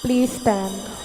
Please stand.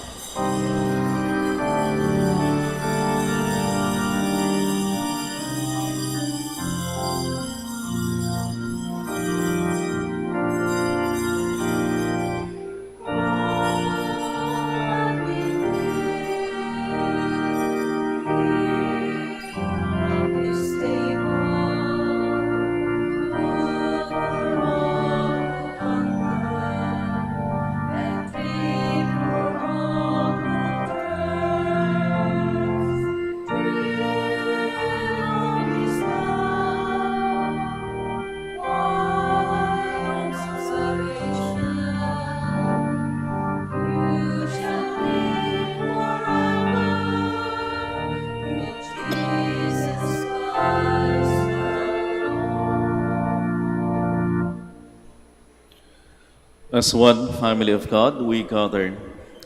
As one family of God, we gather.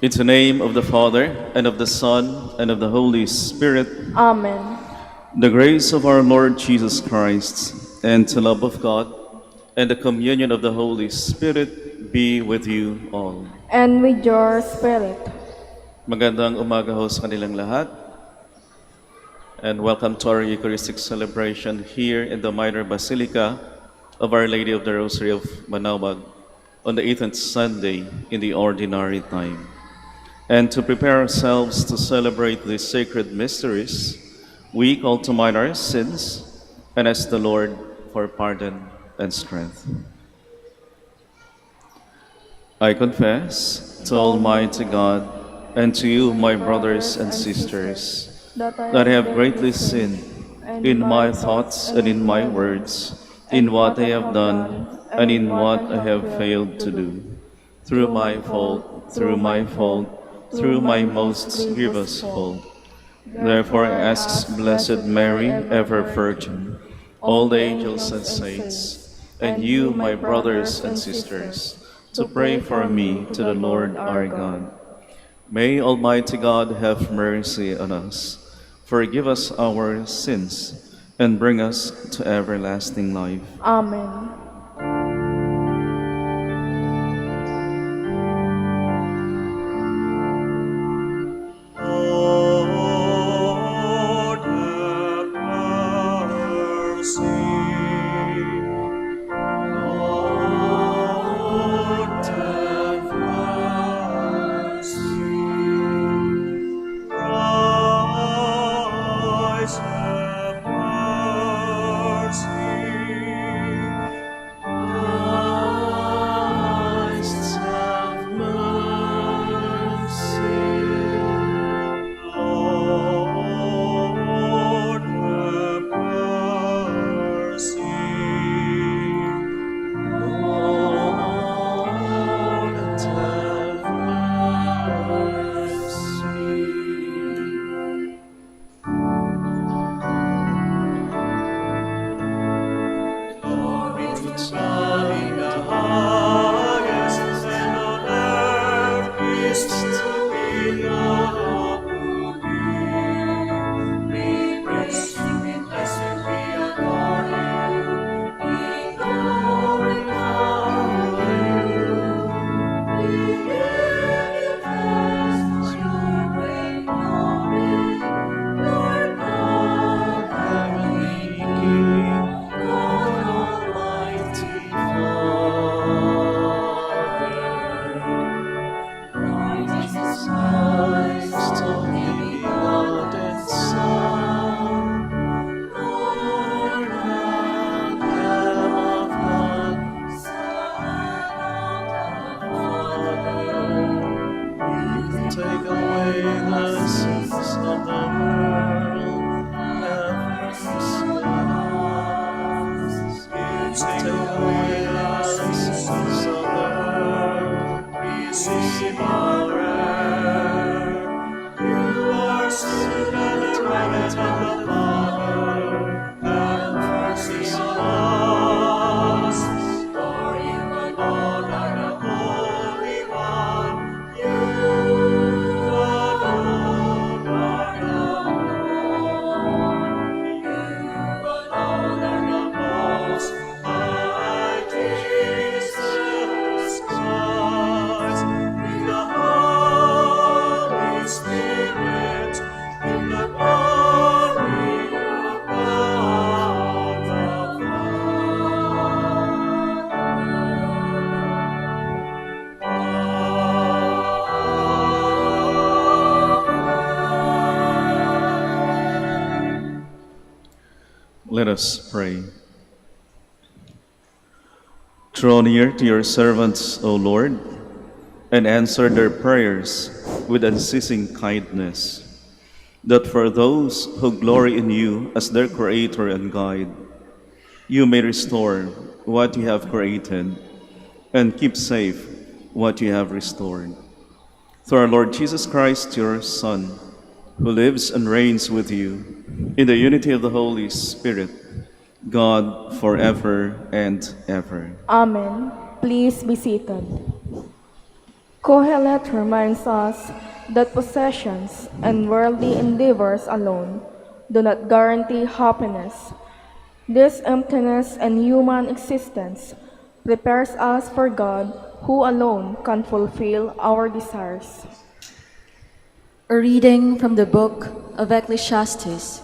In the name of the Father, and of the Son, and of the Holy Spirit. Amen. The grace of our Lord Jesus Christ, and the love of God, and the communion of the Holy Spirit be with you all. And with your spirit. Magandang umaga ho sa kanilang lahat. And welcome to our Eucharistic celebration here in the Minor Basilica of Our Lady of the Rosary of Manaoag on the 18th Sunday in the Ordinary Time. And to prepare ourselves to celebrate these sacred mysteries, we call to mind our sins and ask the Lord for pardon and strength. I confess to Almighty God and to you, my brothers and sisters, that I have greatly sinned in my thoughts and in my words, in what I have done and in what I have failed to do, through my fault, through my most grievous fault. Therefore I ask Blessed Mary, ever Virgin, all the angels and saints, and you, my brothers and sisters, to pray for me to the Lord our God. May Almighty God have mercy on us, forgive us our sins, and bring us to everlasting life. Amen. with us since on earth, receive our prayer. You are seated at the right hand of the Father, have mercy on us. For you alone are the Holy One, you alone are the Lord, you alone are the Most High Jesus Christ, with the Holy Spirit, in the glory of God the Father. Let us pray. Draw near to your servants, O Lord, and answer their prayers with unceasing kindness, that for those who glory in you as their Creator and Guide, you may restore what you have created and keep safe what you have restored. Through our Lord Jesus Christ, your Son, who lives and reigns with you in the unity of the Holy Spirit, God forever and ever. Amen. Please be seated. Kohelet reminds us that possessions and worldly endeavors alone do not guarantee happiness. This emptiness and human existence prepares us for God, who alone can fulfill our desires. A reading from the book of Ecclesiastes.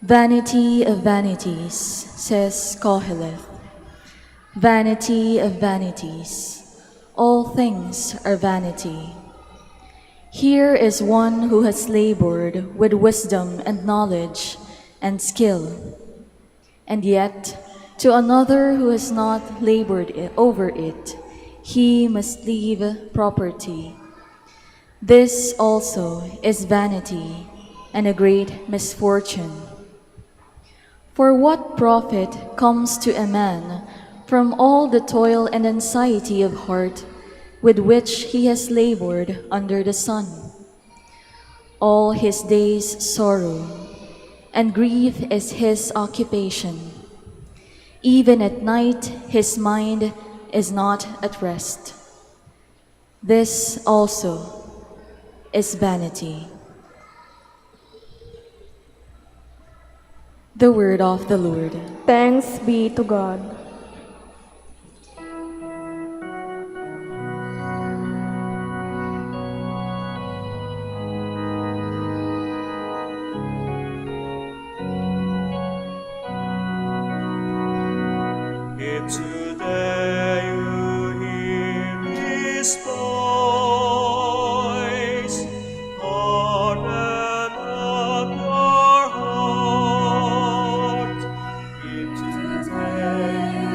Vanity of vanities, says Koheleth. Vanity of vanities, all things are vanity. Here is one who has labored with wisdom and knowledge and skill, and yet to another who has not labored over it, he must leave property. This also is vanity and a great misfortune. For what profit comes to a man from all the toil and anxiety of heart with which he has labored under the sun? All his days sorrow, and grief is his occupation. Even at night his mind is not at rest. This also is vanity. The word of the Lord. Thanks be to God. If today you hear His voice, harden not your heart. If today you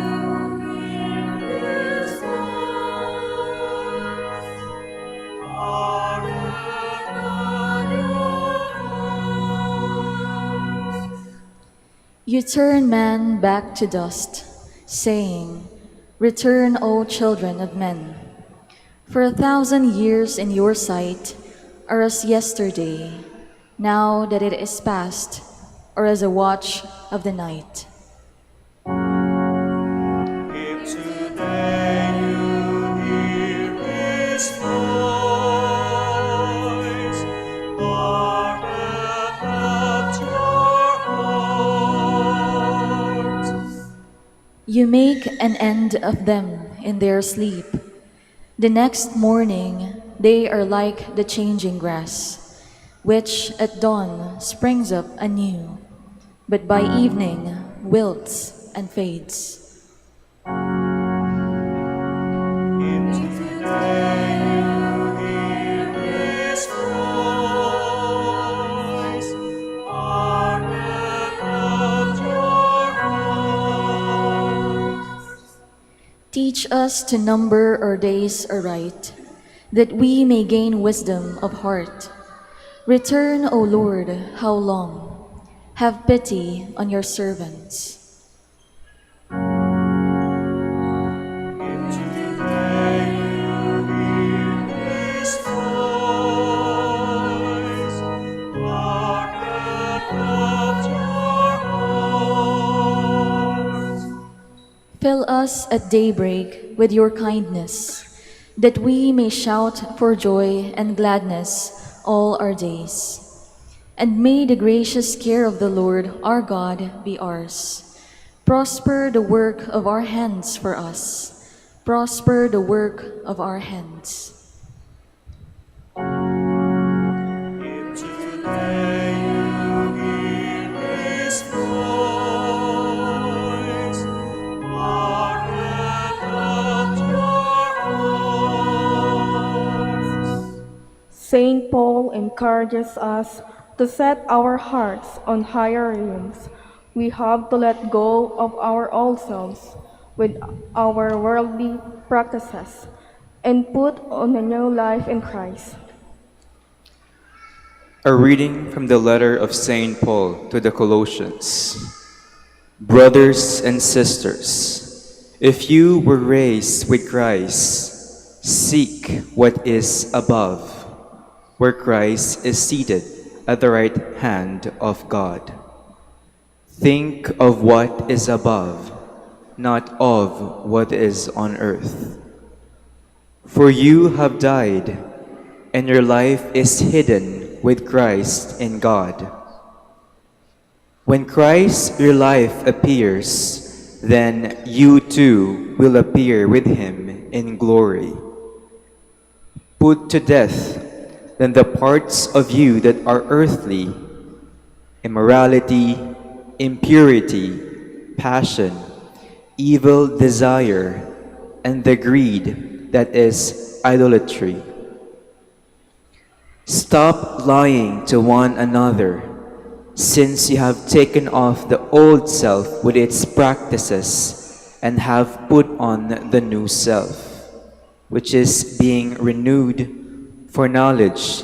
hear His voice, harden not your heart. You turn man back to dust, saying, Return, O children of men. For 1,000 years in your sight are as yesterday, now that it is past, or as a watch of the night. If today you hear His voice, harden not your heart. You make an end of them in their sleep. The next morning they are like the changing grass, which at dawn springs up anew, but by evening wilts and fades. If today you hear His voice, harden not your heart. Teach us to number our days aright, that we may gain wisdom of heart. Return, O Lord, how long? Have pity on your servants. Fill us at daybreak with your kindness, that we may shout for joy and gladness all our days. And may the gracious care of the Lord our God be ours. Prosper the work of our hands for us. Prosper the work of our hands. If today you hear His voice, harden not your hearts. Saint Paul encourages us to set our hearts on higher realms. We have to let go of our old selves with our worldly practices and put on a new life in Christ. A reading from the letter of St. Paul to the Colossians. Brothers and sisters, if you were raised with Christ, seek what is above, where Christ is seated at the right hand of God. Think of what is above, not of what is on earth. For you have died, and your life is hidden with Christ in God. When Christ your life appears, then you too will appear with him in glory. Put to death then the parts of you that are earthly: immorality, impurity, passion, evil desire, and the greed that is idolatry. Stop lying to one another, since you have taken off the old self with its practices and have put on the new self, which is being renewed for knowledge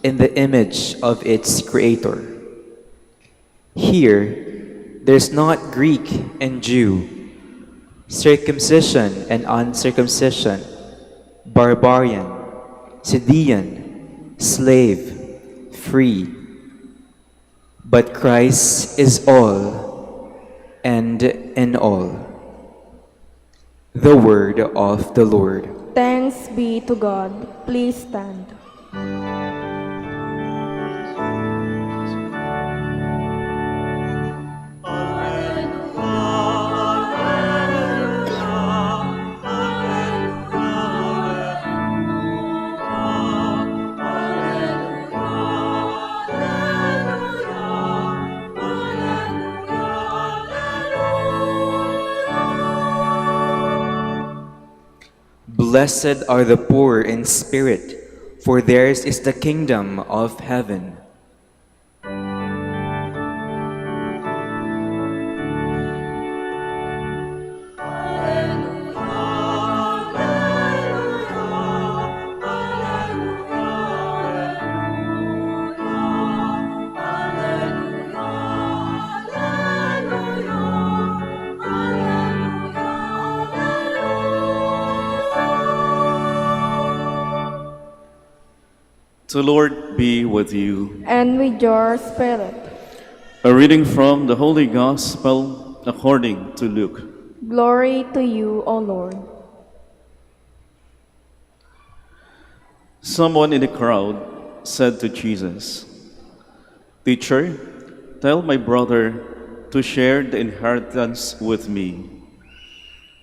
in the image of its Creator. Here, there's not Greek and Jew, circumcision and uncircumcision, barbarian, Scythian, slave, free, but Christ is all and in all. The word of the Lord. Thanks be to God. Please stand. Blessed are the poor in spirit, for theirs is the kingdom of heaven. The Lord be with you. And with your spirit. A reading from the Holy Gospel according to Luke. Glory to you, O Lord. Someone in the crowd said to Jesus, "Teacher, tell my brother to share the inheritance with me."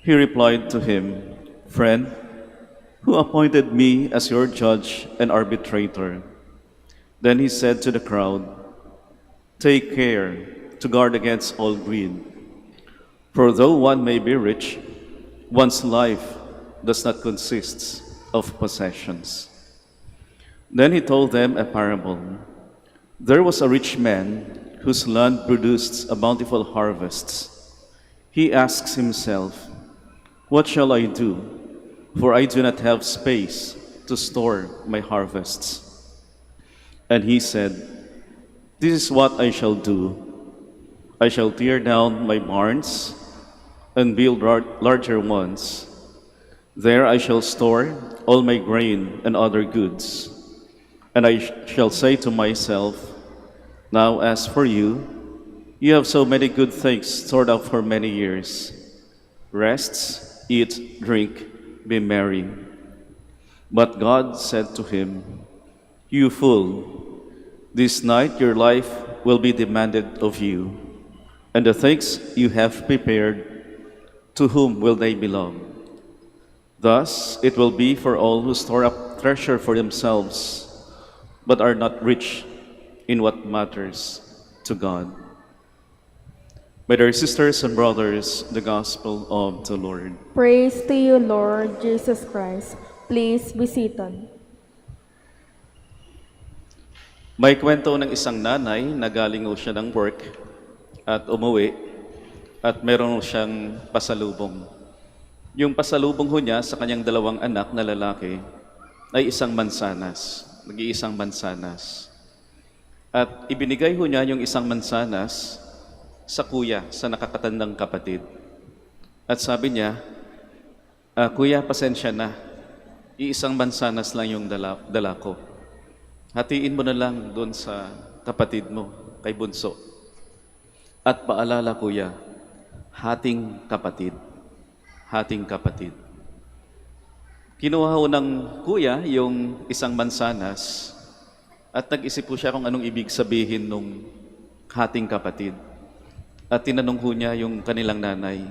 He replied to him, "Friend, who appointed me as your judge and arbitrator?" Then he said to the crowd, "Take care to guard against all greed. For though one may be rich, one's life does not consist of possessions." Then he told them a parable. There was a rich man whose land produced a bountiful harvests. He asks himself, "What shall I do? For I do not have space to store my harvests." And he said, "This is what I shall do. I shall tear down my barns and build larger ones. There I shall store all my grain and other goods. And I shall say to myself, now as for you, you have so many good things stored up for many years. Rest, eat, drink, be merry. But God said to him, You fool, this night your life will be demanded of you, and the things you have prepared, to whom will they belong? Thus it will be for all who store up treasure for themselves, but are not rich in what matters to God. My dear sisters and brothers, the Gospel of the Lord. Praise to you, Lord Jesus Christ. Please be seated. May kwento ng isang nanay na galing ho siya ng work at umuwi at meron ho siyang pasalubong. Yung pasalubong ho niya sa kanyang dalawang anak na lalaki ay isang mansanas, nag-iisang mansanas. At ibinigay ho niya yung isang mansanas sa kuya, sa nakakatandang kapatid. At sabi niya, Kuya, pasensya na. Iisang mansanas lang yung dala ko. Hatiin mo na lang doon sa kapatid mo, kay Bunso. At paalala, Kuya, hating kapatid. Hating kapatid. Kinuha ho ng kuya yung isang mansanas at nag-isip po siya kung anong ibig sabihin nung hating kapatid. At tinanong ho niya yung kanilang nanay,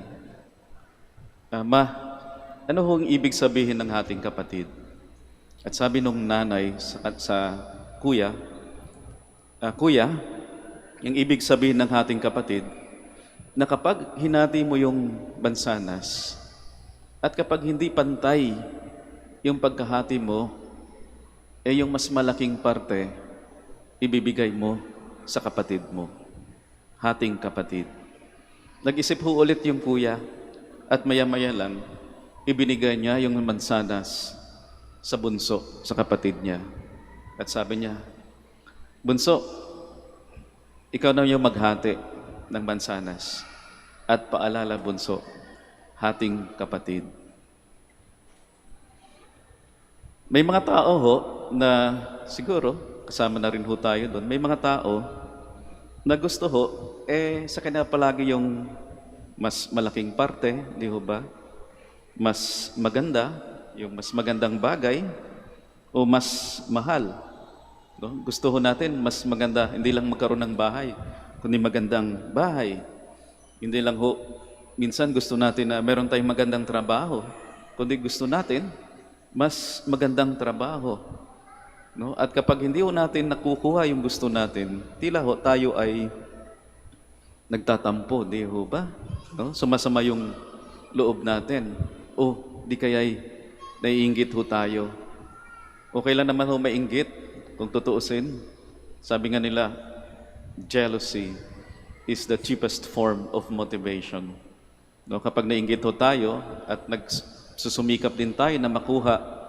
Ma, ano ho ang ibig sabihin ng hating kapatid? At sabi nung nanay sa kuya, Kuya, yung ibig sabihin ng hating kapatid, na kapag hinati mo yung mansanas, at kapag hindi pantay yung pagkahati mo, yung mas malaking parte, ibibigay mo sa kapatid mo. Hating kapatid. Nag-isip ho ulit yung kuya at maya-maya lang, ibinigay niya yung mansanas sa bunso, sa kapatid niya. At sabi niya, Bunso, ikaw na yung maghati ng mansanas. At paalala, Bunso, hating kapatid. May mga tao ho na siguro, kasama na rin ho tayo doon, may mga tao na gusto ho, sa kanya palagi yung mas malaking parte, di ho ba? Mas maganda, yung mas magandang bagay, o mas mahal. No? Gusto ho natin, mas maganda, hindi lang magkaroon ng bahay, kundi magandang bahay. Hindi lang ho, minsan gusto natin na meron tayong magandang trabaho, kundi gusto natin, mas magandang trabaho. No? At kapag hindi ho natin nakukuha yung gusto natin, tila ho tayo ay nagtatampo, di ho ba? No? Sumasama yung loob natin. O, di kaya'y naiinggit ho tayo. Okay lang naman ho mainggit, kung tutuusin. Sabi nga nila, jealousy is the cheapest form of motivation. No? Kapag naiinggit ho tayo at nagsusumikap din tayo na makuha,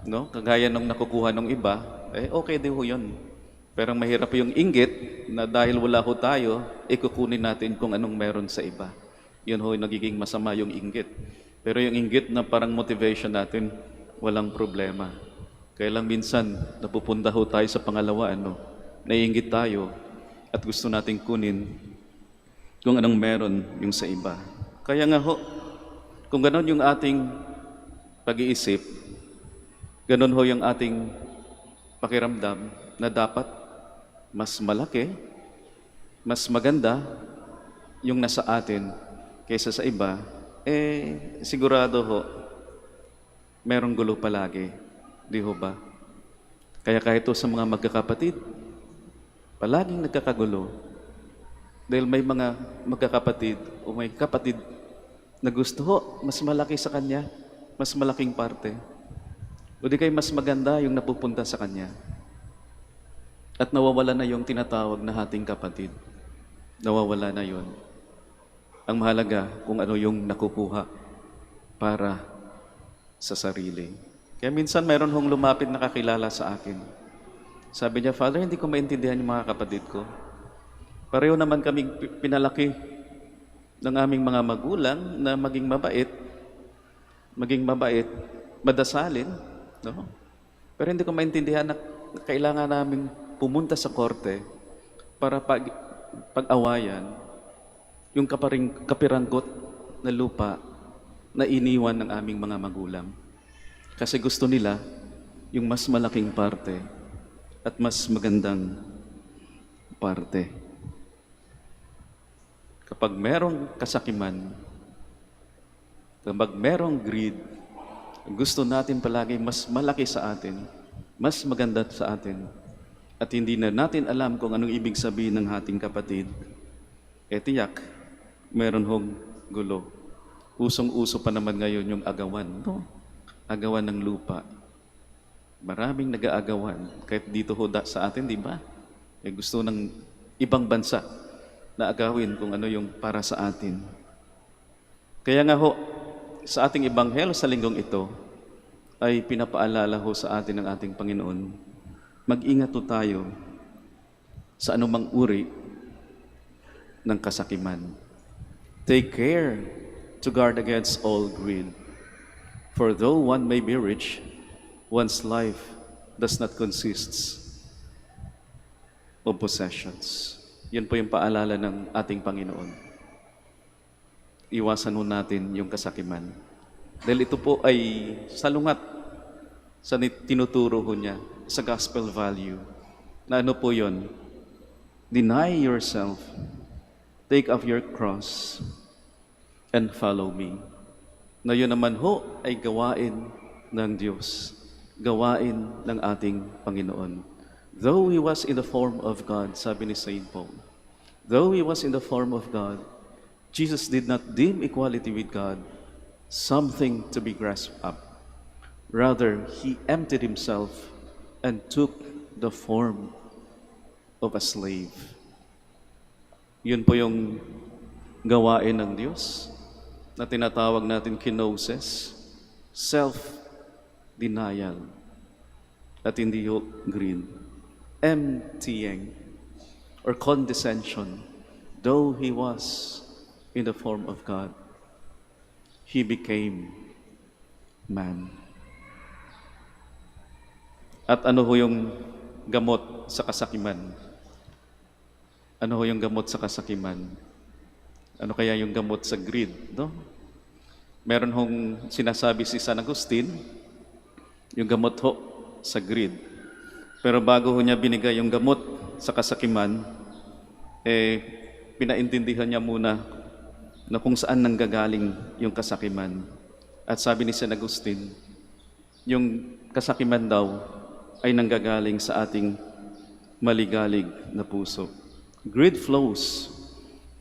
no? Kagaya nung nakukuha ng iba, okay din ho yun. Pero mahirap yung inggit na dahil wala ho tayo, kukunin natin kung anong meron sa iba. Yun ho, nagiging masama yung inggit. Pero yung inggit na parang motivation natin, walang problema. Kaya lang minsan, napupunta ho tayo sa pangalawa, naiinggit tayo at gusto nating kunin kung anong meron yung sa iba. Kaya nga ho, kung ganon yung ating pag-iisip, ganon ho yung ating pakiramdam na dapat mas malaki, mas maganda yung nasa atin kaysa sa iba, sigurado ho, merong gulo palagi. Di ho ba? Kaya kahit sa mga magkakapatid, palaging nagkakagulo. Dahil may mga magkakapatid o may kapatid na gusto ho, mas malaki sa kanya, mas malaking parte. O di kayo mas maganda yung napupunta sa kanya. At nawawala na yung tinatawag na hating kapatid. Nawawala na yon. Ang mahalaga kung ano yung nakukuha para sa sarili. Kaya minsan mayroon hong lumapit na kakilala sa akin. Sabi niya, Father, hindi ko maintindihan yung mga kapatid ko. Pareho naman kaming pinalaki ng aming mga magulang na maging mabait, madasalin, no? Pero hindi ko maintindihan na kailangan naming pumunta sa korte para pag-awayan yung kapiranggot na lupa na iniwan ng aming mga magulang. Kasi gusto nila yung mas malaking parte at mas magandang parte. Kapag merong kasakiman, kapag merong greed, gusto natin palagi mas malaki sa atin, mas maganda sa atin, at hindi na natin alam kung anong ibig sabihin ng ating kapatid, tiyak, meron hong gulo. Usong-uso pa naman ngayon yung agawan, no? Agawan ng lupa. Maraming nag-aagawan, kahit dito ho sa atin, di ba? Gusto ng ibang bansa na agawin kung ano yung para sa atin. Kaya nga ho, sa ating Ebanghelyo sa linggong ito, ay pinapaalala ho sa atin ng ating Panginoon, mag-ingat ho tayo sa anumang uri ng kasakiman. Take care to guard against all greed. For though one may be rich, one's life does not consist of possessions. Yun po yung paalala ng ating Panginoon. Iwasan ho natin yung kasakiman. Dahil ito po ay salungat sa tinuturo ho niya sa gospel value. Na ano po yun? Deny yourself, take up your cross, and follow me. Na yun naman ho ay gawain ng Diyos. Gawain ng ating Panginoon. Though He was in the form of God, sabi ni Saint Paul, though He was in the form of God, Jesus did not deem equality with God something to be grasped up. Rather, He emptied Himself and took the form of a slave. Yun po yung gawain ng Diyos na tinatawag natin kenosis, self-denial, at hindi yung greed. Emptying or condescension, though He was in the form of God, He became man. At ano ho yung gamot sa kasakiman? Ano ho yung gamot sa kasakiman? Ano kaya yung gamot sa greed, no? Meron hong sinasabi si San Agustin, yung gamot ho sa greed. Pero bago ho niya binigay yung gamot sa kasakiman, pinaintindihan niya muna na kung saan nanggagaling yung kasakiman. At sabi ni San Agustin, yung kasakiman daw ay nanggagaling sa ating maligalig na puso. Greed flows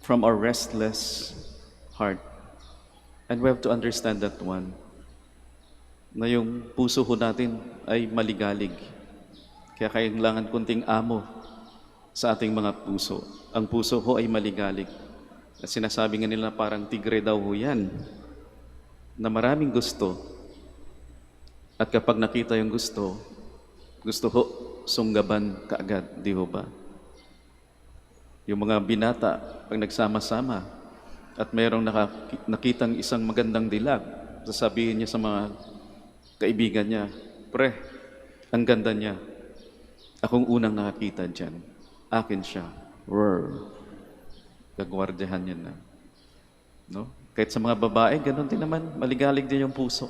from our restless heart. And we have to understand that one. Na yung puso ho natin ay maligalig. Kaya kailangan kunting amo sa ating mga puso. Ang puso ho ay maligalig. At sinasabi nga nila parang tigre daw ho yan, na maraming gusto. At kapag nakita yung gusto ho, sunggaban kaagad, di ho ba? Yung mga binata, pag nagsama-sama, at mayroong nakitang isang magandang dilag, sasabihin niya sa mga kaibigan niya, pre, ang ganda niya. Akong unang nakakita dyan. Akin siya. Gagwardyahan niya na. No? Kahit sa mga babae, ganun din naman. Maligalig din yung puso.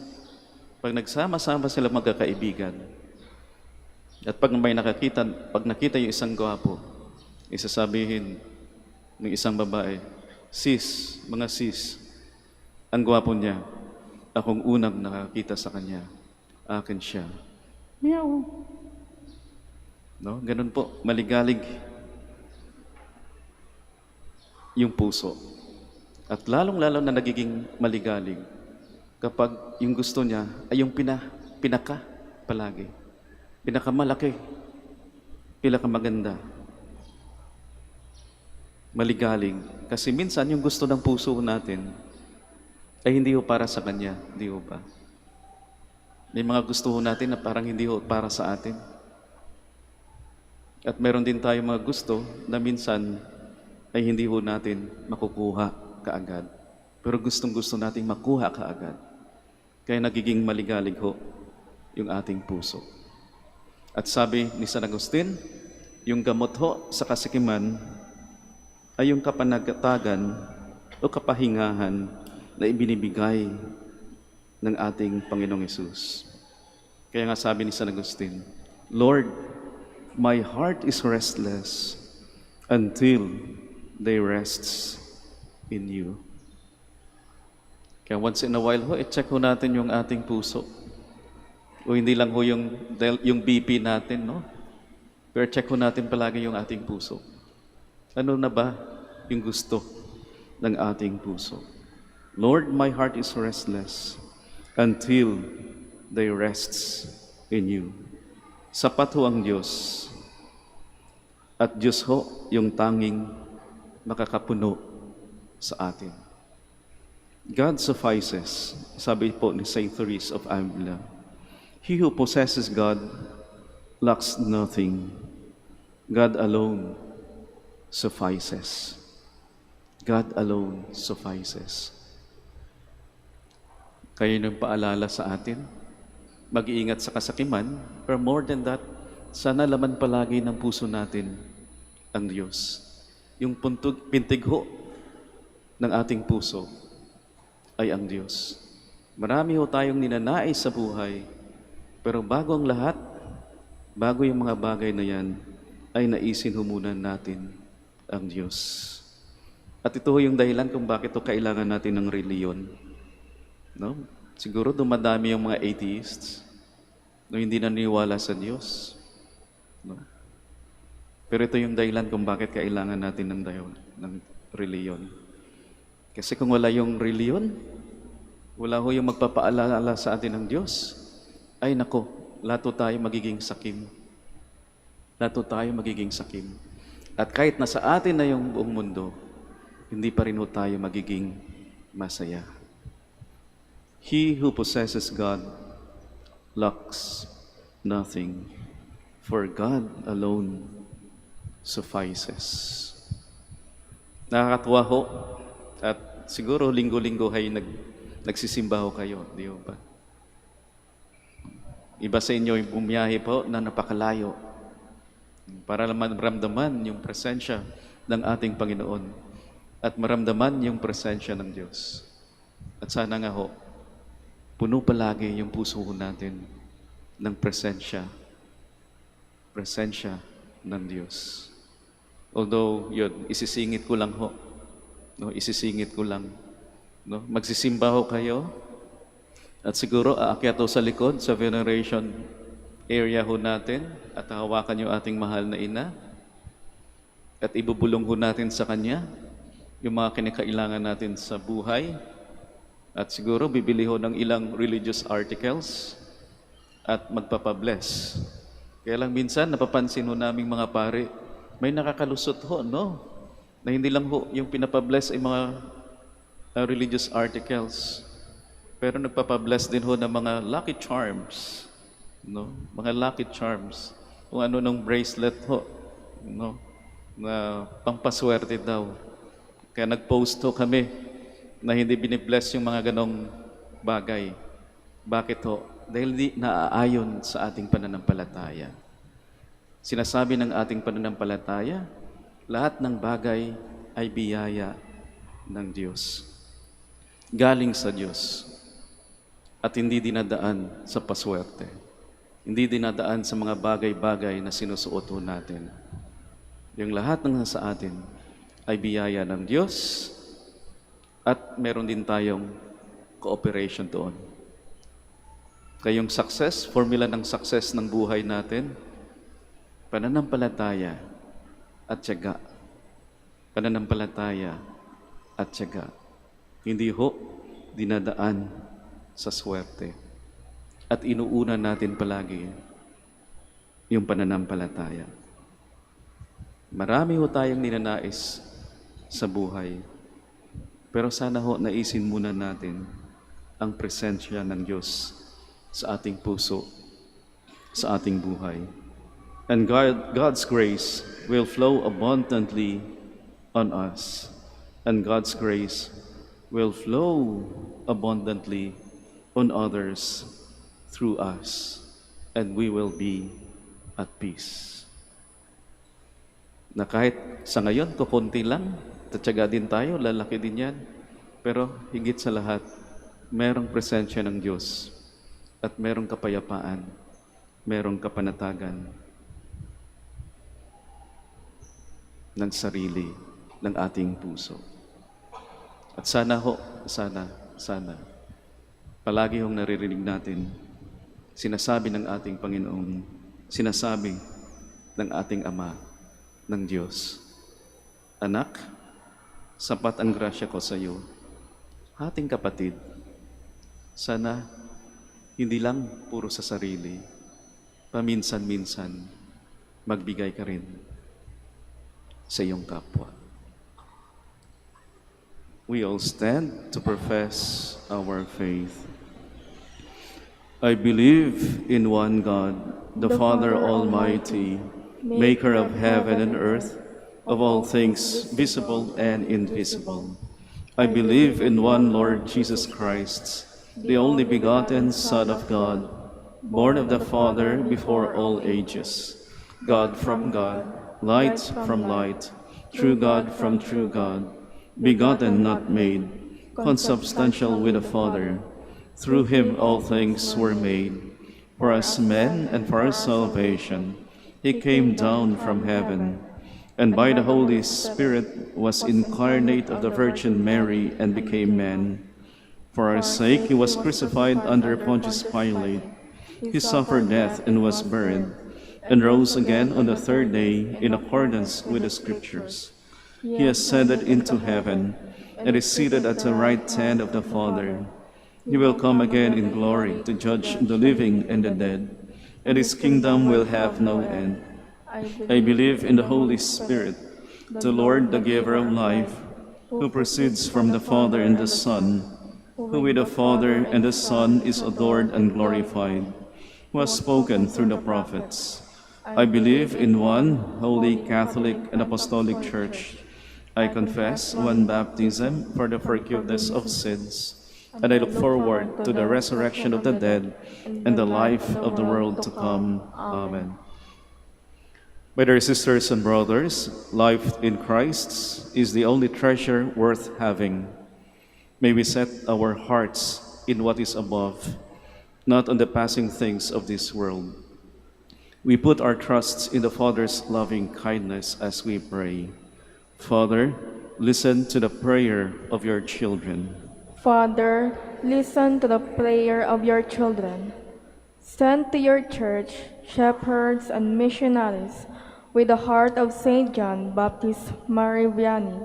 Pag nagsama-sama sila magkakaibigan, at pag nakita yung isang gwapo, isasabihin ng isang babae, sis, mga sis, ang gwapo niya, akong unang nakakita sa kanya. Akin siya. Meow. No? Ganun po, maligalig yung puso. At lalong-lalo na nagiging maligalig kapag yung gusto niya ay yung pinaka palagi. Pinakamalaki, pinakamaganda. Maligalig. Kasi minsan yung gusto ng puso natin ay hindi ho para sa kanya. Hindi ho ba? May mga gusto ho natin na parang hindi ho para sa atin. At meron din tayong mga gusto na minsan ay hindi ho natin makukuha kaagad. Pero gustong-gusto nating makuha kaagad. Kaya nagiging maligalig ho yung ating puso. At sabi ni San Agustin, yung gamot ho sa kasikiman ay yung kapanagatagan o kapahingahan na ibinibigay ng ating Panginoong Hesus. Kaya nga sabi ni San Agustin, Lord, my heart is restless until they rests in you. Kaya once in a while ho, i-check ho natin yung ating puso. O hindi lang ho yung BP natin, no? Pero check ho natin palagi yung ating puso. Ano na ba yung gusto ng ating puso? Lord, my heart is restless until they rests in you. Sapat ho ang Diyos. At Diyos ho yung tanging makakapuno sa atin. God suffices, sabi po ni Saint Therese of Avila. He who possesses God lacks nothing. God alone suffices. God alone suffices. Kayo nang paalala sa atin, mag-iingat sa kasakiman, pero more than that, sana laman palagi ng puso natin ang Diyos. Yung pintig ho ng ating puso ay ang Diyos. Marami ho tayong ninanais sa buhay, pero bago ang lahat, bago yung mga bagay na yan, ay naisin ho muna natin ang Diyos. At ito ho yung dahilan kung bakit ho kailangan natin ng reliyon. No? Siguro dumadami yung mga atheists na hindi naniniwala sa Diyos. No? Pero ito yung dahilan kung bakit kailangan natin ng reliyon. Kasi kung wala yung reliyon, wala ho yung magpapaalala sa atin ng Diyos, ay nako, lato tayo magiging sakim. Lato tayo magiging sakim. At kahit nasa atin na yung buong mundo, hindi pa rin ho tayo magiging masaya. He who possesses God lacks nothing, for God alone suffices. Nakakatuwa ho, at siguro linggo-linggo kayo nagsisimba ho kayo, di ho ba? Iba sa inyo yung bumiyahe po na napakalayo para maramdaman yung presensya ng ating Panginoon at maramdaman yung presensya ng Diyos. At sana nga ho, puno palagi yung puso natin ng presensya ng Diyos. Although, yun, isisingit ko lang ho. No, isisingit ko lang. No, magsisimba ho kayo. At siguro, aakyat ho sa likod, sa veneration area ho natin, at hawakan yung ating mahal na ina. At ibubulong ho natin sa Kanya yung mga kinakailangan natin sa buhay. At siguro, bibili ho ng ilang religious articles at magpapabless. Kaya lang minsan, napapansin ho naming mga pare, may nakakalusot ho, no? Na hindi lang ho yung pinapabless ay mga religious articles, pero nagpapabless din ho ng mga lucky charms, no? Mga lucky charms. Kung ano ng bracelet ho, no? Na pampaswerte daw. Kaya nag-post ho kami na hindi binibless yung mga ganong bagay. Bakit ho? Dahil di naaayon sa ating pananampalataya. Sinasabi ng ating pananampalataya, lahat ng bagay ay biyaya ng Diyos. Galing sa Diyos. At hindi dinadaan sa paswerte. Hindi dinadaan sa mga bagay-bagay na sinusuot natin. Yung lahat ng nasa atin ay biyaya ng Diyos at meron din tayong cooperation doon. Kayong success, formula ng success ng buhay natin, pananampalataya at tiyaga. Pananampalataya at tiyaga. Hindi ho dinadaan sa swerte. At inuuna natin palagi yung pananampalataya. Marami ho tayong ninanais sa buhay. Pero sana ho naisin muna natin ang presensya ng Diyos sa ating puso, sa ating buhay. And God's grace will flow abundantly on us. And God's grace will flow abundantly on others through us. And we will be at peace. Na kahit sa ngayon, kukunti lang, tatyaga din tayo, lalaki din yan. Pero higit sa lahat, merong presensya ng Diyos at merong kapayapaan, merong kapanatagan ng sarili ng ating puso. At sana palagi hong naririnig natin, sinasabi ng ating Panginoon, sinasabi ng ating Ama, ng Diyos, Anak, sapat ang grasya ko sa iyo. Ating kapatid, sana hindi lang puro sa sarili, paminsan-minsan magbigay ka rin sa iyong kapwa. We all stand to profess our faith. I believe in one God, the Father Almighty, maker of heaven and earth, of all things visible and invisible. I believe in one Lord Jesus Christ, the only begotten Son of God, born of the Father before all ages, God from God, light from light, true God from true God, begotten, not made, consubstantial with the Father. Through him all things were made. For us men and for our salvation, he came down from heaven, and by the Holy Spirit was incarnate of the Virgin Mary and became man. For our sake he was crucified under Pontius Pilate. He suffered death and was buried, and rose again on the third day in accordance with the Scriptures. He ascended into heaven and is seated at the right hand of the Father. He will come again in glory to judge the living and the dead, and his kingdom will have no end. I believe in the Holy Spirit, the Lord, the giver of life, who proceeds from the Father and the Son, who with the Father and the Son is adored and glorified, who has spoken through the prophets. I believe in one holy Catholic and Apostolic Church. I confess one baptism for the forgiveness of sins, and I look forward to the resurrection of the dead and the life of the world to come. Amen. My dear sisters and brothers, life in Christ is the only treasure worth having. May we set our hearts in what is above, not on the passing things of this world. We put our trusts in the Father's loving kindness as we pray. Father, listen to the prayer of your children. Father, listen to the prayer of your children. Send to your church shepherds and missionaries with the heart of Saint John Baptist Marie Vianney.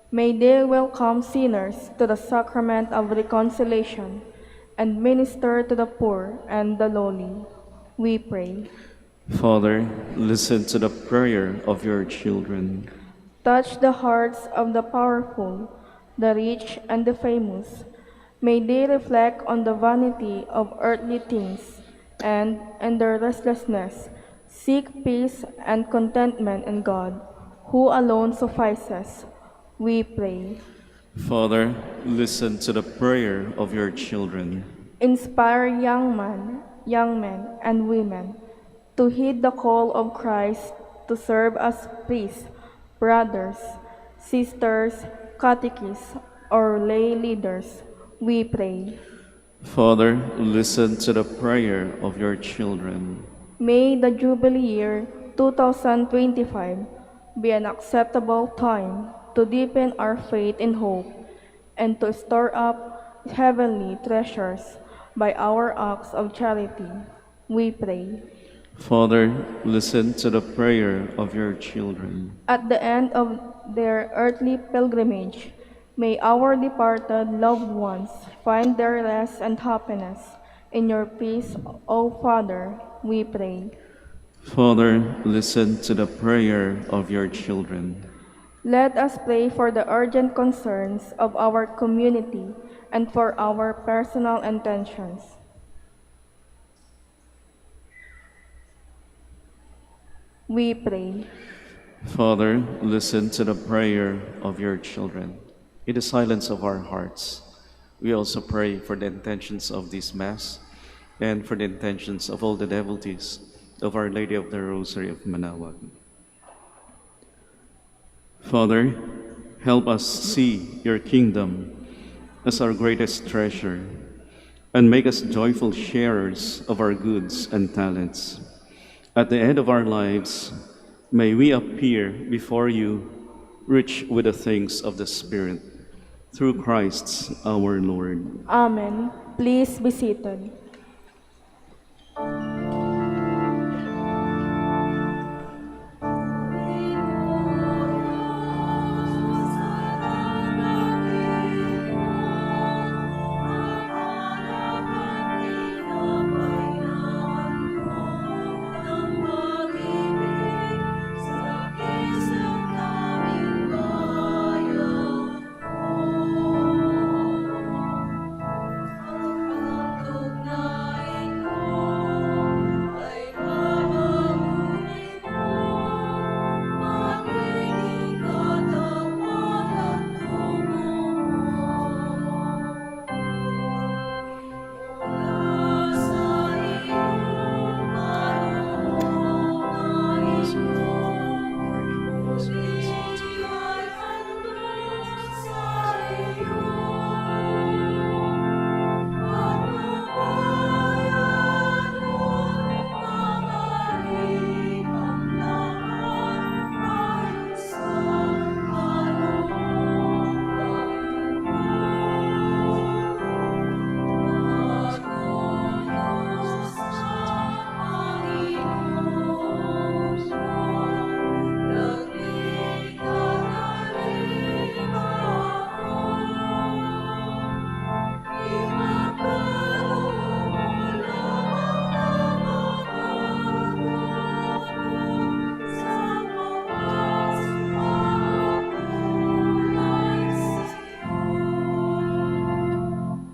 May they welcome sinners to the sacrament of reconciliation and minister to the poor and the lowly. We pray. Father, listen to the prayer of your children. Touch the hearts of the powerful, the rich, and the famous. May they reflect on the vanity of earthly things and, in their restlessness, seek peace and contentment in God, who alone suffices. We pray. Father, listen to the prayer of your children. Inspire young men, and women to heed the call of Christ to serve as priests, brothers, sisters, catechists, or lay leaders. We pray. Father, listen to the prayer of your children. May the Jubilee year 2025 be an acceptable time to deepen our faith and hope and to store up heavenly treasures by our acts of charity. We pray. Father, listen to the prayer of your children. At the end of their earthly pilgrimage, may our departed loved ones find their rest and happiness in your peace, O Father, we pray. Father, listen to the prayer of your children. Let us pray for the urgent concerns of our community and for our personal intentions. We pray. Father, listen to the prayer of your children. In the silence of our hearts, we also pray for the intentions of this Mass and for the intentions of all the devotees of Our Lady of the Rosary of Manaoag. Father, help us see your kingdom as our greatest treasure, and make us joyful sharers of our goods and talents. At the end of our lives, may we appear before you rich with the things of the Spirit, through Christ our Lord. Amen. Please be seated.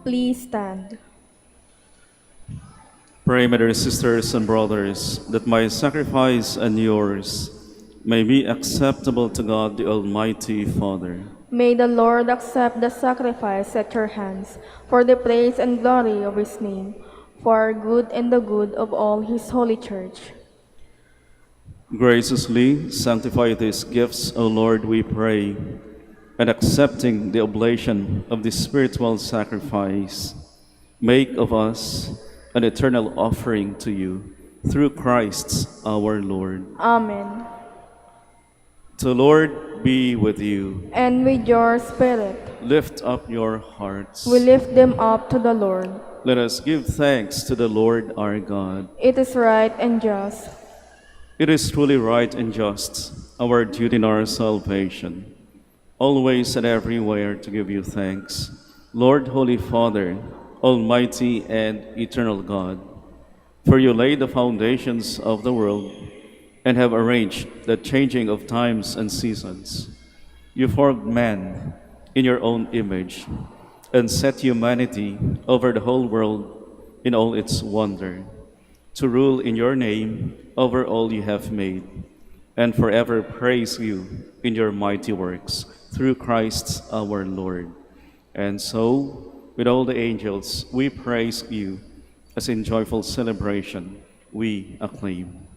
Please stand. Pray, my dear sisters and brothers, that my sacrifice and yours may be acceptable to God the Almighty Father. May the Lord accept the sacrifice at your hands for the praise and glory of his name, for our good and the good of all his holy church. Graciously sanctify these gifts, O Lord, we pray, and accepting the oblation of this spiritual sacrifice, make of us an eternal offering to you, through Christ our Lord. Amen. The Lord be with you. And with your spirit, Lift up your hearts. we lift them up to the Lord. Let us give thanks to the Lord our God. It is right and just. It is truly right and just, our duty and our salvation, always and everywhere to give you thanks, Lord, Holy Father, Almighty and eternal God, for you laid the foundations of the world and have arranged the changing of times and seasons. You formed man in your own image and set humanity over the whole world in all its wonder, to rule in your name over all you have made, and forever praise you in your mighty works, through Christ our Lord. And so, with all the angels, we praise you, as in joyful celebration we acclaim.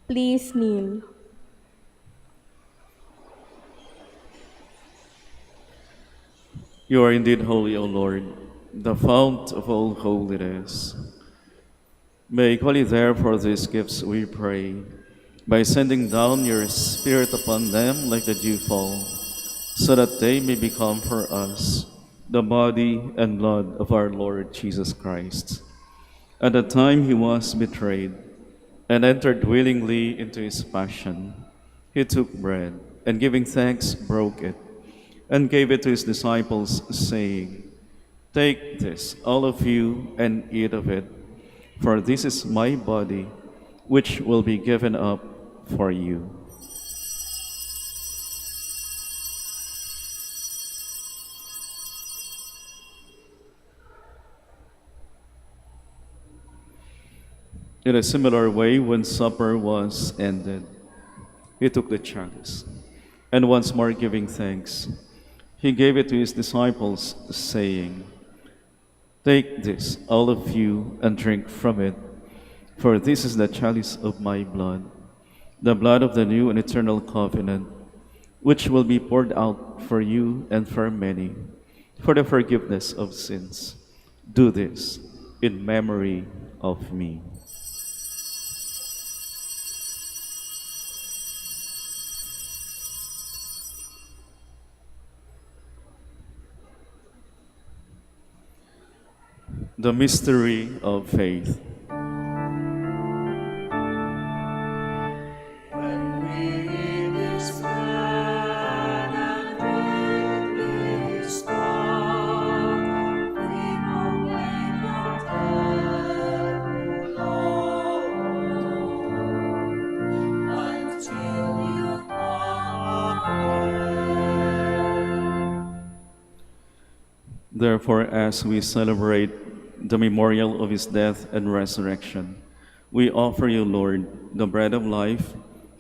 Please kneel. You are indeed holy, O Lord, the fount of all holiness. May equally therefore these gifts, we pray, by sending down your Spirit upon them like the dewfall, so that they may become for us the body and blood of our Lord Jesus Christ. At the time he was betrayed and entered willingly into his passion, he took bread, and giving thanks, broke it, and gave it to his disciples, saying, "Take this, all of you, and eat of it, for this is my body, which will be given up for you." In a similar way, when supper was ended, he took the chalice, and once more giving thanks, he gave it to his disciples, saying, "Take this, all of you, and drink from it, for this is the chalice of my blood, the blood of the new and eternal covenant, which will be poured out for you and for many, for the forgiveness of sins. Do this in memory of me." The mystery of faith. When we eat this bread and drink this cup, we proclaim your death, Lord, until you come again. Therefore, as we celebrate the memorial of his death and resurrection, we offer you, Lord, the bread of life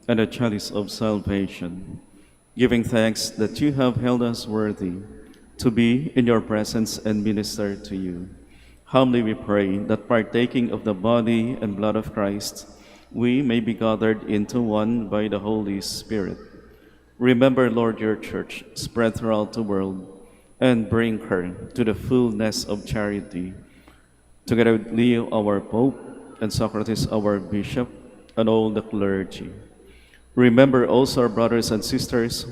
and the chalice of salvation, giving thanks that you have held us worthy to be in your presence and minister to you. Humbly we pray that, partaking of the body and blood of Christ, we may be gathered into one by the Holy Spirit. Remember, Lord, your church spread throughout the world, and bring her to the fullness of charity, together with Leo, our Pope, and Socrates, our Bishop, and all the clergy. Remember also our brothers and sisters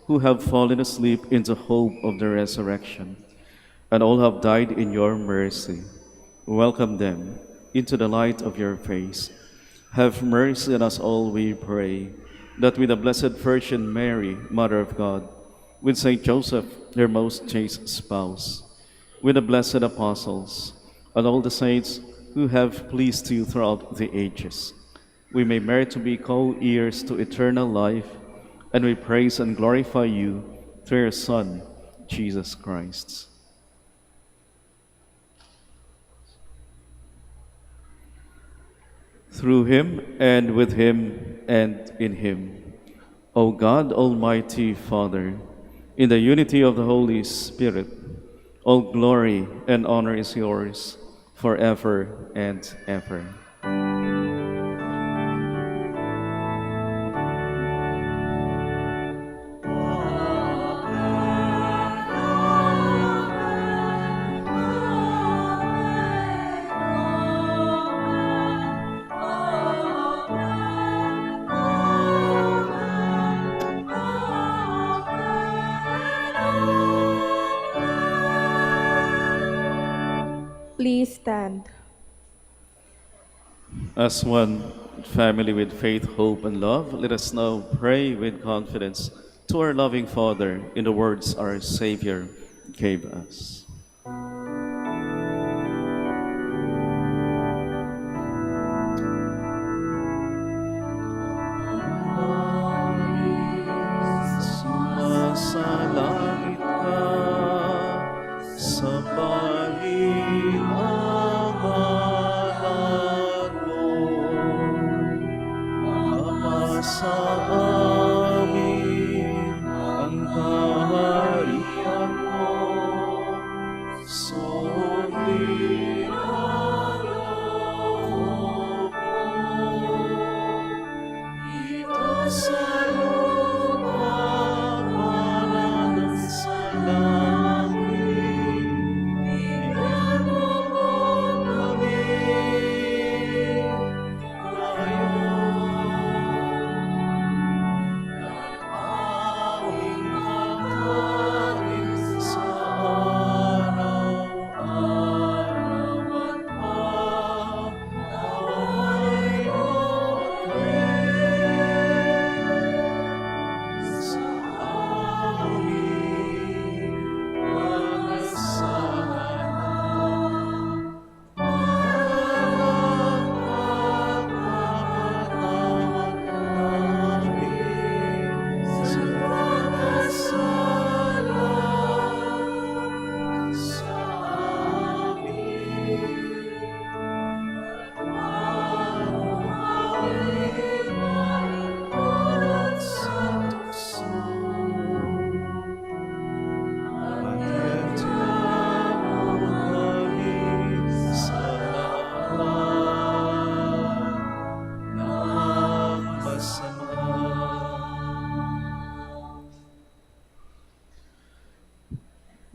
who have fallen asleep in the hope of the resurrection, and all have died in your mercy. Welcome them into the light of your face. Have mercy on us all, we pray, that with the Blessed Virgin Mary, Mother of God, with Saint Joseph, her most chaste spouse, with the blessed apostles, and all the saints who have pleased you throughout the ages, we may merit to be co-heirs to eternal life, and we praise and glorify you through your Son, Jesus Christ. Through him, and with him, and in him, O God, Almighty Father, in the unity of the Holy Spirit, all glory and honor is yours forever and ever. Please stand. As one family with faith, hope, and love, let us now pray with confidence to our loving Father in the words our Savior gave us. Sumasalangit ka, sambahin ang ngalan mo. Mapasa amin ang kaharian mo.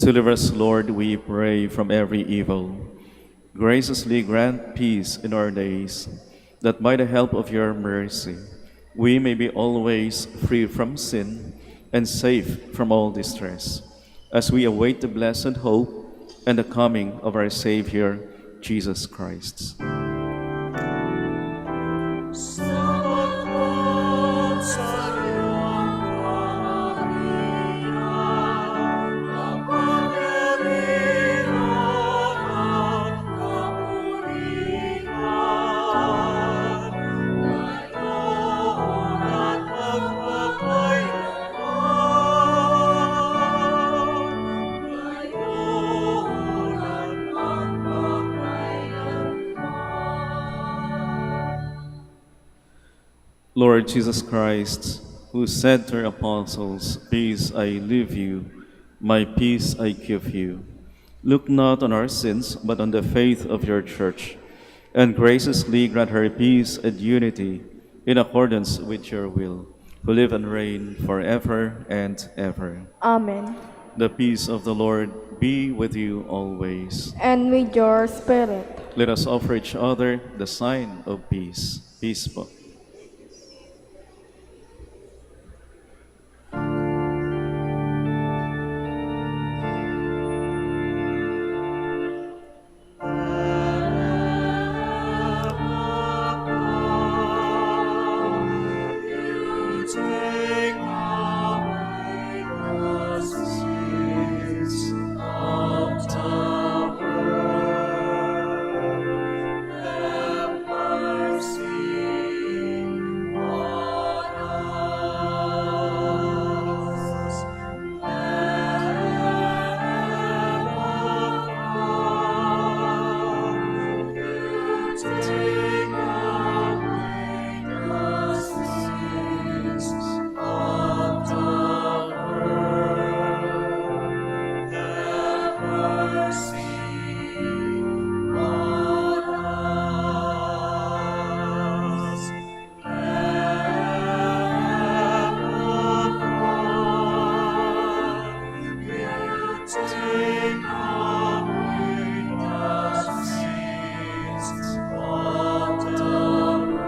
Deliver us, Lord, we pray, from every evil. Graciously grant peace in our days, that by the help of your mercy we may be always free from sin and safe from all distress, as we await the blessed hope and the coming of our Savior, Jesus Christ. Sabaton sa iyong kaharian, kapangyarihan at kapulihan, ngayon at magpapailanman, ngayon at magpapailanman. Lord Jesus Christ, who said to your apostles, "Peace I leave you, my peace I give you," look not on our sins, but on the faith of your church, and graciously grant her peace and unity in accordance with your will, who live and reign forever and ever. Amen. The peace of the Lord be with you always. And with your spirit. Let us offer each other the sign of peace. Peace po. Take away the sins of the world. Have mercy on us. Lamb of God, you take away the sins of the world. Have mercy on us. Lamb of God, you take away the sins of the world.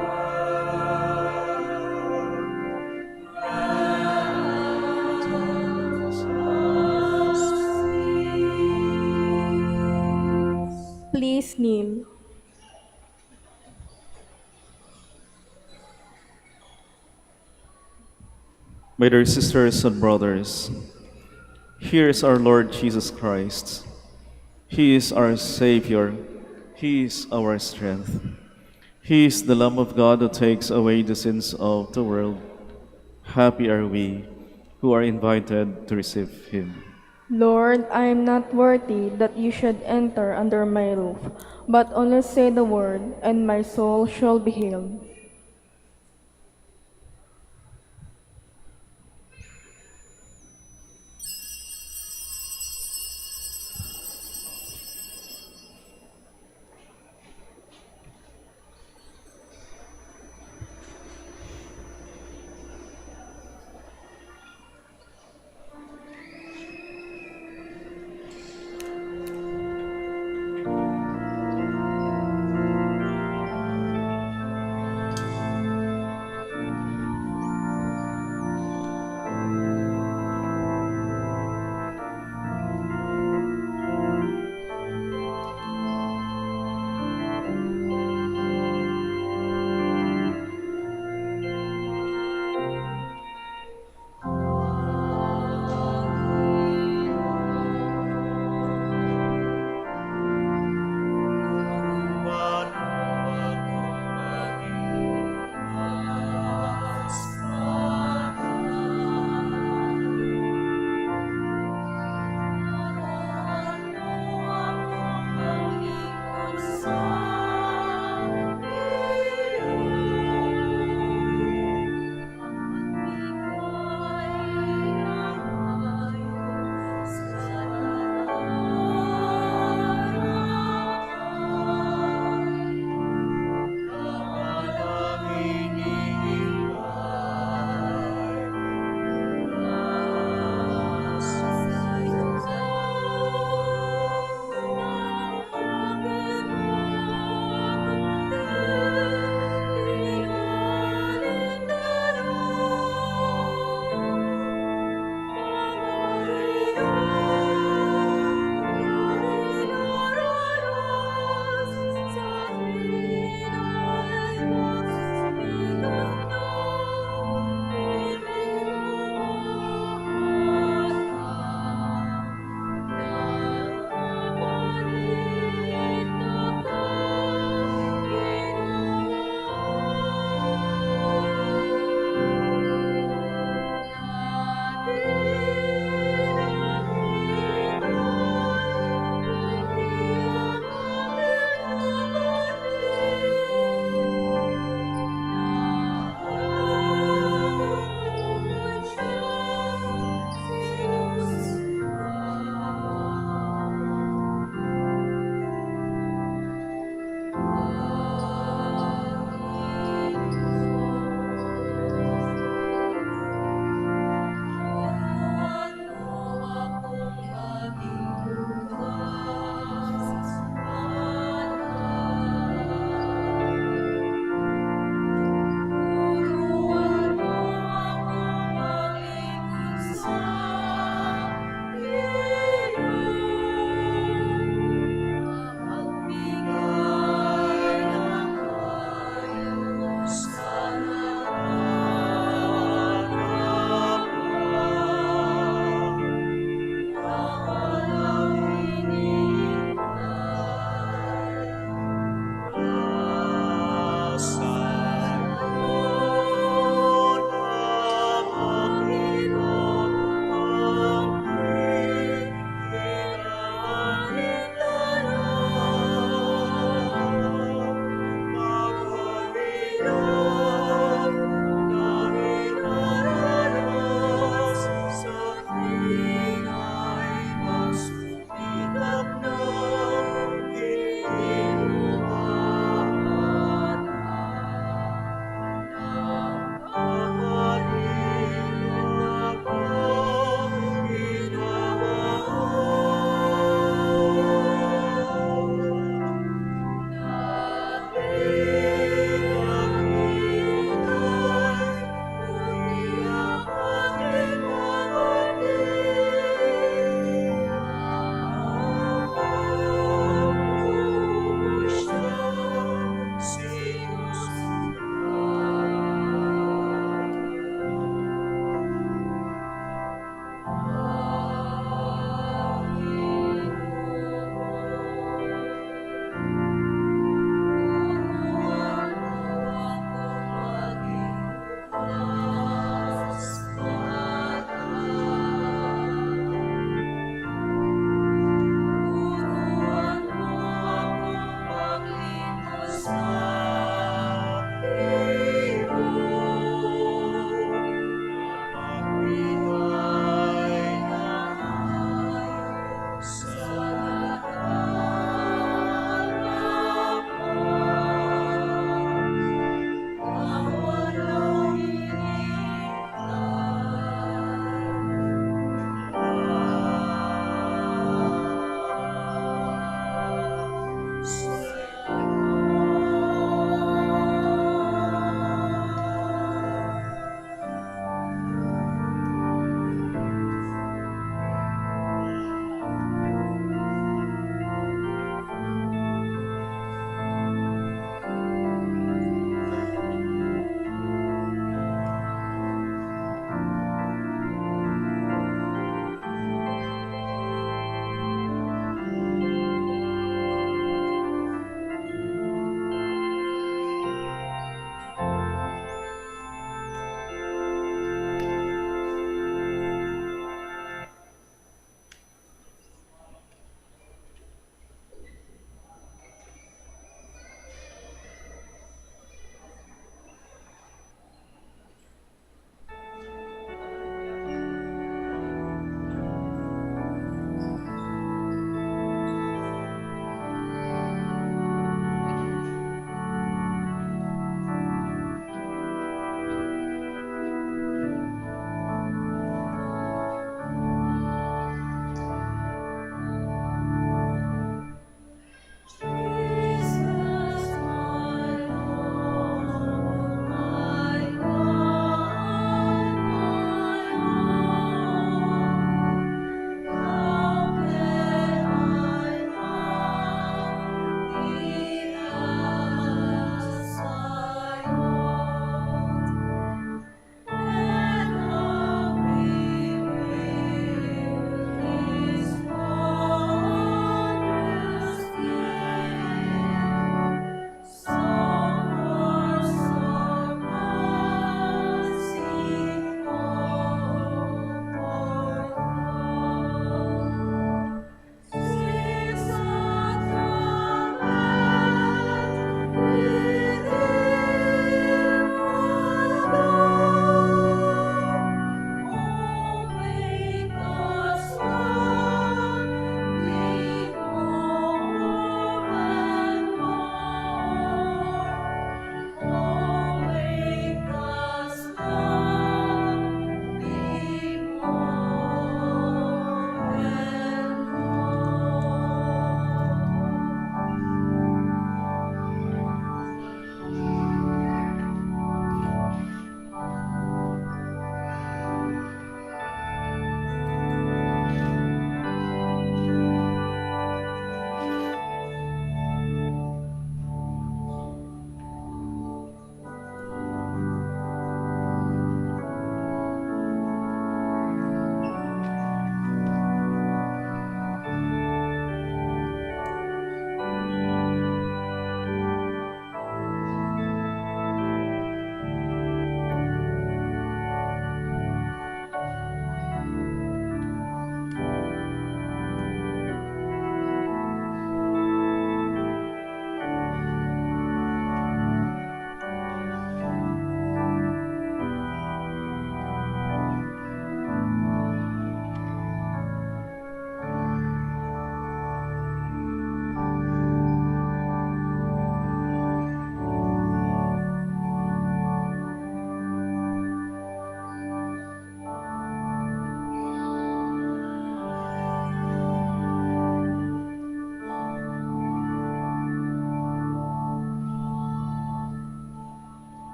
Please kneel. My dear sisters and brothers, here is our Lord Jesus Christ. He is our Savior. He is our strength. He is the Lamb of God who takes away the sins of the world. Happy are we who are invited to receive Him. Lord, I am not worthy that you should enter under my roof, but only say the word, and my soul shall be healed.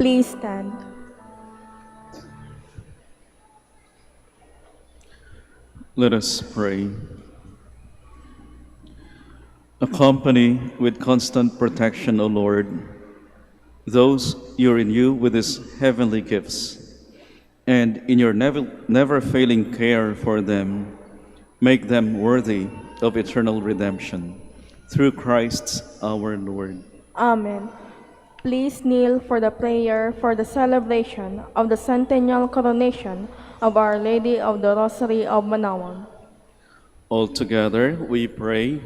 Please stand. Let us pray. Accompany with constant protection, O Lord, those you renew with these heavenly gifts, and in your never-failing care for them, make them worthy of eternal redemption. Through Christ our Lord. Amen. Please kneel for the prayer for the celebration of the centennial coronation of Our Lady of the Rosary of Manaoag. Altogether we pray,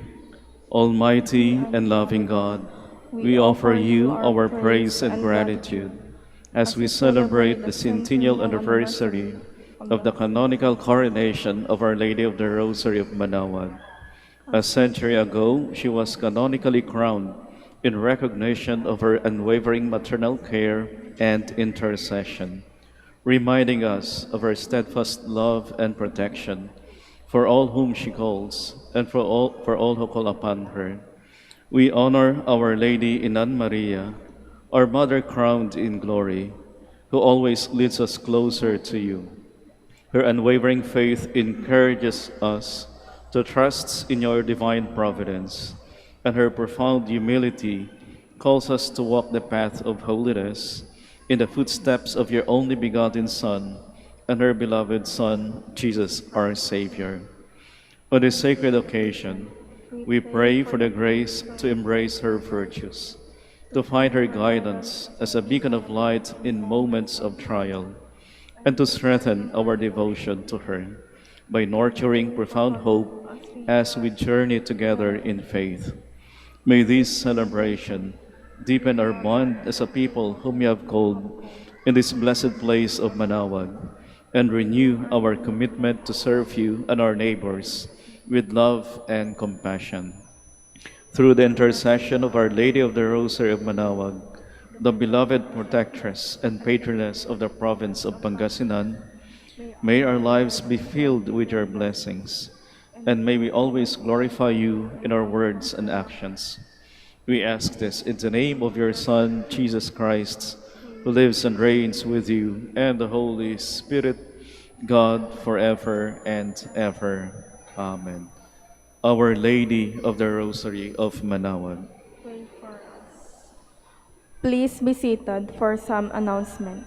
Almighty and loving God, we offer you our praise and gratitude as we celebrate the centennial anniversary of the canonical coronation of Our Lady of the Rosary of Manaoag. A century ago, she was canonically crowned in recognition of her unwavering maternal care and intercession, reminding us of her steadfast love and protection for all whom she calls and for all who call upon her. We honor Our Lady in Ann Maria, our Mother crowned in glory, who always leads us closer to you. Her unwavering faith encourages us to trust in your divine providence, and her profound humility calls us to walk the path of holiness in the footsteps of your only begotten Son and her beloved Son, Jesus our Savior. On this sacred occasion, we pray for the grace to embrace her virtues, to find her guidance as a beacon of light in moments of trial, and to strengthen our devotion to her by nurturing profound hope as we journey together in faith. May this celebration deepen our bond as a people whom you have called in this blessed place of Manaoag, and renew our commitment to serve you and our neighbors with love and compassion. Through the intercession of Our Lady of the Rosary of Manaoag, the beloved protectress and patroness of the province of Pangasinan, may our lives be filled with your blessings, and may we always glorify you in our words and actions. We ask this in the name of your Son, Jesus Christ, who lives and reigns with you and the Holy Spirit, God, forever and ever. Amen. Our Lady of the Rosary of Manaoag. Please be seated for some announcement.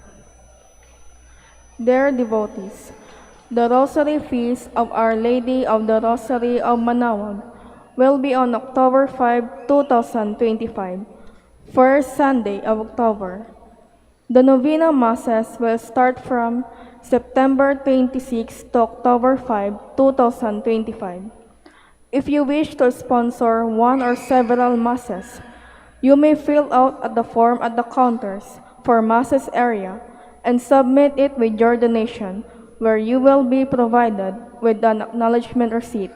Dear devotees, the Rosary Feast of Our Lady of the Rosary of Manaoag will be on October 5, 2025, first Sunday of October. The Novena Masses will start from September 26 to October 5, 2025. If you wish to sponsor one or several Masses, you may fill out at the form at the counters for Masses area and submit it with your donation, where you will be provided with an acknowledgement receipt.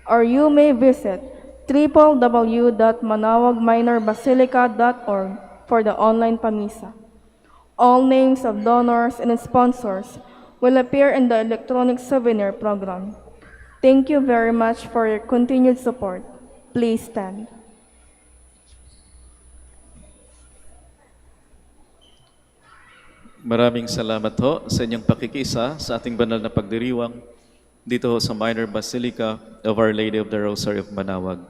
Or you may visit www.manaoagminorbasilica.org for the online pamisa. All names of donors and sponsors will appear in the electronic souvenir program. Thank you very much for your continued support. Please stand. Maraming salamat ho sa inyong pakikisa sa ating banal na pagdiriwang dito ho sa Minor Basilica of Our Lady of the Rosary of Manaoag.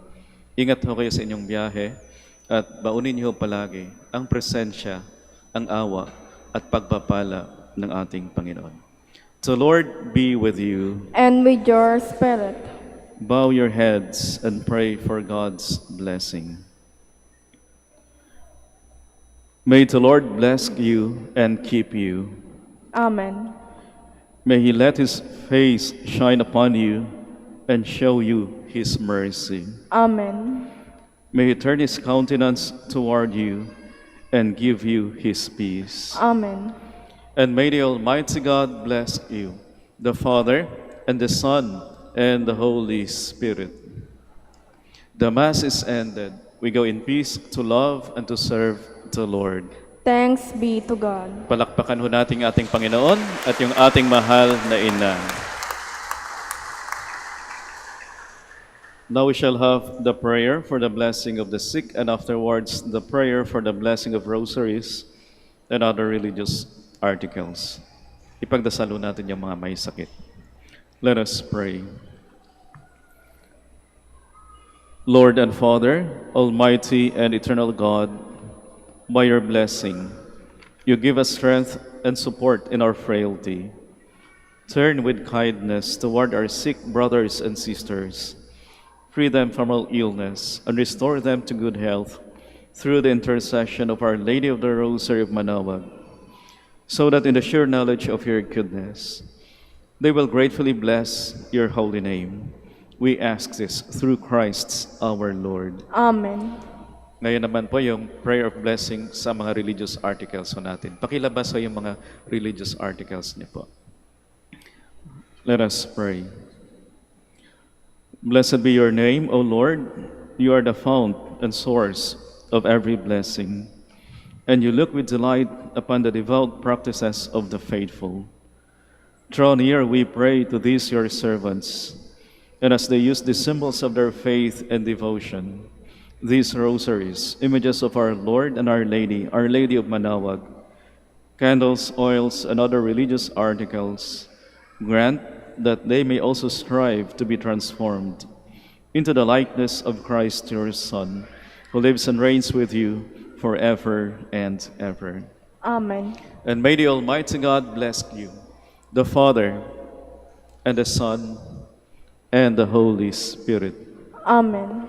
Ingat ho kayo sa inyong biyahe at baunin niyo palagi ang presensya, ang awa at pagpapala ng ating Panginoon. The Lord be with you. And with your spirit. Bow your heads and pray for God's blessing. May the Lord bless you and keep you. Amen. May He let His face shine upon you and show you His mercy. Amen. May He turn His countenance toward you and give you His peace. Amen. And may the Almighty God bless you, the Father, and the Son, and the Holy Spirit. The Mass is ended. We go in peace to love and to serve the Lord. Thanks be to God. Palakpakan ho natin ating Panginoon at yung ating mahal na Ina. Now we shall have the prayer for the blessing of the sick, and afterwards the prayer for the blessing of rosaries. and other religious articles. Ipagdasalo natin yung mga may sakit. Let us pray. Lord and Father, Almighty and eternal God, by your blessing, you give us strength and support in our frailty. Turn with kindness toward our sick brothers and sisters. Free them from all illness and restore them to good health through the intercession of Our Lady of the Rosary of Manaoag, so that in the sure knowledge of your goodness, they will gratefully bless your holy name. We ask this through Christ our Lord. Amen. Ngayon naman po yung prayer of blessing sa mga religious articles po natin. Pakilabas po yung mga religious articles niyo po. Let us pray. Blessed be your name, O Lord. You are the fount and source of every blessing, and you look with delight upon the devout practices of the faithful. Draw near, we pray, to these your servants, and as they use the symbols of their faith and devotion, these rosaries, images of our Lord and Our Lady of Manaoag, candles, oils, and other religious articles, grant that they may also strive to be transformed into the likeness of Christ your Son, who lives and reigns with you forever and ever. Amen. And may the Almighty God bless you, the Father, and the Son, and the Holy Spirit. Amen.